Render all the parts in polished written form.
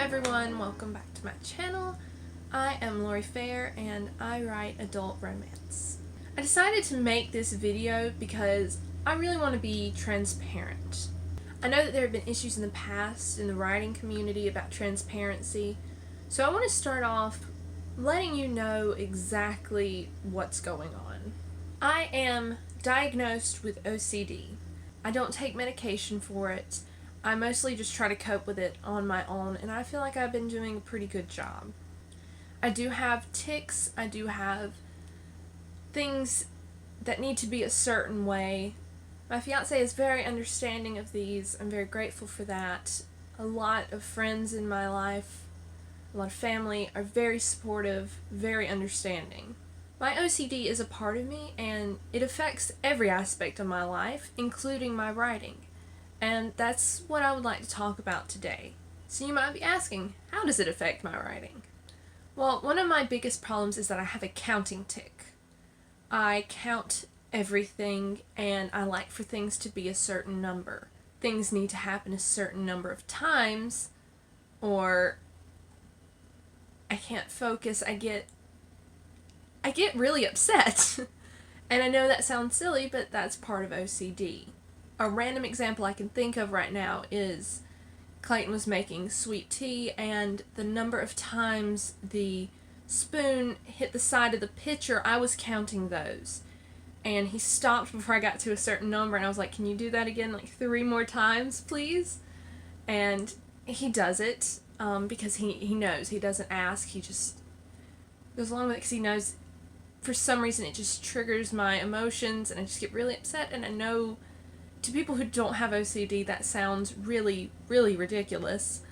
everyone, welcome back to my channel. I am Lori Fair and I write adult romance. I decided to make this video because I really want to be transparent. I know that there have been issues in the past in the writing community about transparency, so I want to start off letting you know exactly what's going on. I am diagnosed with OCD. I don't take medication for it. I mostly just try to cope with it on my own, and I feel like I've been doing a pretty good job. I do have tics, I do have things that need to be a certain way. My fiance is very understanding of these. I'm very grateful for that. A lot of friends in my life, a lot of family are very supportive, very understanding. My OCD is a part of me, and it affects every aspect of my life, including my writing. And that's what I would like to talk about today. So you might be asking, how does it affect my writing? Well, one of my biggest problems is that I have a counting tic. I count everything, and I like for things to be a certain number. Things need to happen a certain number of times, or I can't focus. I get really upset. And I know that sounds silly, but that's part of OCD. A random example I can think of right now is Clayton was making sweet tea, and the number of times the spoon hit the side of the pitcher, I was counting those. And he stopped before I got to a certain number, and I was like, can you do that again like 3 more times, please? And he does it because he knows. He doesn't ask. He just goes along with it because he knows for some reason it just triggers my emotions, and I just get really upset. And I know to people who don't have OCD that sounds really, really ridiculous,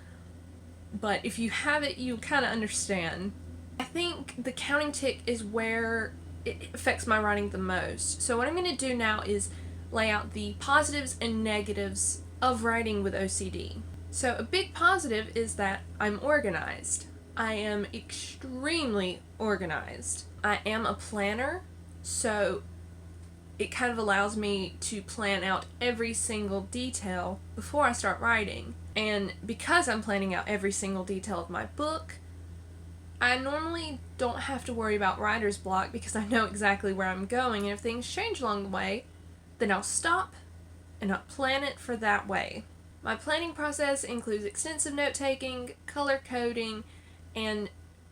but if you have it, you kind of understand. I think the counting tic is where it affects my writing the most. So what I'm going to do now is lay out the positives and negatives of writing with OCD. So a big positive is that I'm organized. I am extremely organized. I am a planner, so it kind of allows me to plan out every single detail before I start writing. And because I'm planning out every single detail of my book, I normally don't have to worry about writer's block because I know exactly where I'm going, and if things change along the way, then I'll stop and I'll plan it for that way. My planning process includes extensive note-taking, color coding, and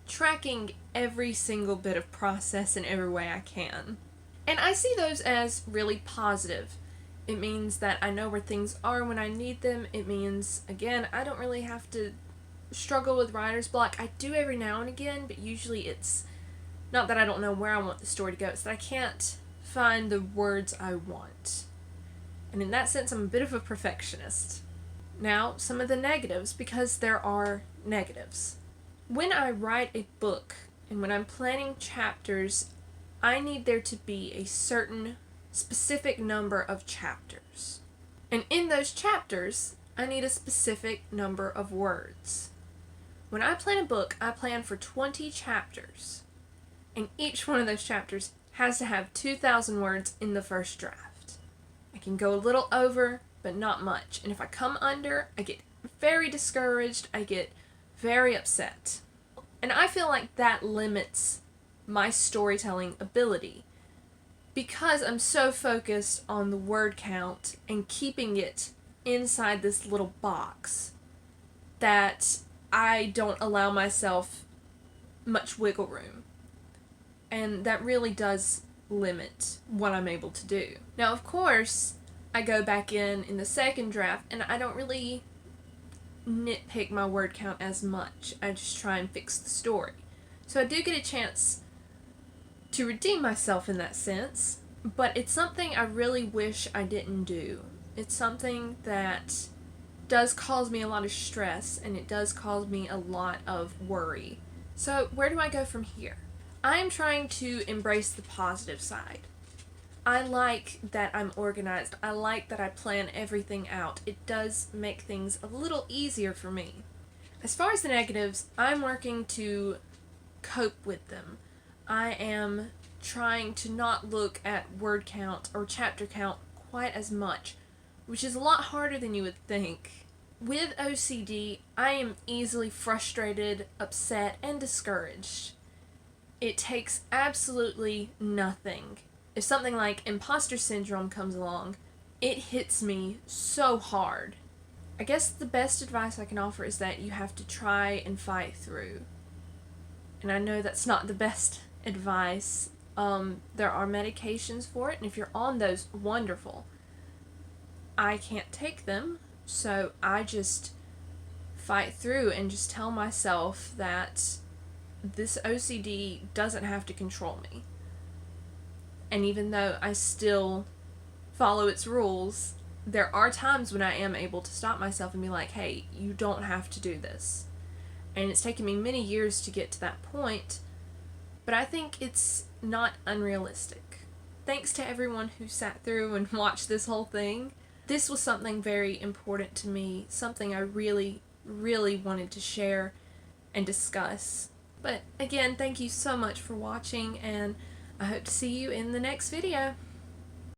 tracking every single bit of process in every way I can. And I see those as really positive. It means that I know where things are when I need them. It means, again, I don't really have to struggle with writer's block. I do every now and again, but usually it's not that I don't know where I want the story to go. It's that I can't find the words I want. And in that sense, I'm a bit of a perfectionist. Now, some of the negatives, because there are negatives. When I write a book and when I'm planning chapters, I need there to be a certain specific number of chapters. And in those chapters, I need a specific number of words. When I plan a book, I plan for 20 chapters. And each one of those chapters has to have 2,000 words in the first draft. I can go a little over, but not much. And if I come under, I get very discouraged. I get very upset. And I feel like that limits my storytelling ability because I'm so focused on the word count and keeping it inside this little box that I don't allow myself much wiggle room, and that really does limit what I'm able to do. Now, of course, I go back in the second draft and I don't really nitpick my word count as much. I just try and fix the story. So I do get a chance to redeem myself in that sense, but it's something I really wish I didn't do. It's something that does cause me a lot of stress, and it does cause me a lot of worry. So where do I go from here? I'm trying to embrace the positive side. I like that I'm organized. I like that I plan everything out. It does make things a little easier for me. As far as the negatives, I'm working to cope with them. I am trying to not look at word count or chapter count quite as much, which is a lot harder than you would think. With OCD, I am easily frustrated, upset, and discouraged. It takes absolutely nothing. If something like imposter syndrome comes along, it hits me so hard. I guess the best advice I can offer is that you have to try and fight through. And I know that's not the best advice. There are medications for it, and if you're on those, wonderful. I can't take them, so I just fight through and just tell myself that this OCD doesn't have to control me. And even though I still follow its rules, there are times when I am able to stop myself and be like, hey, you don't have to do this. And it's taken me many years to get to that point, but I think it's not unrealistic. Thanks to everyone who sat through and watched this whole thing. This was something very important to me, something I really, really wanted to share and discuss. But again, thank you so much for watching, and I hope to see you in the next video.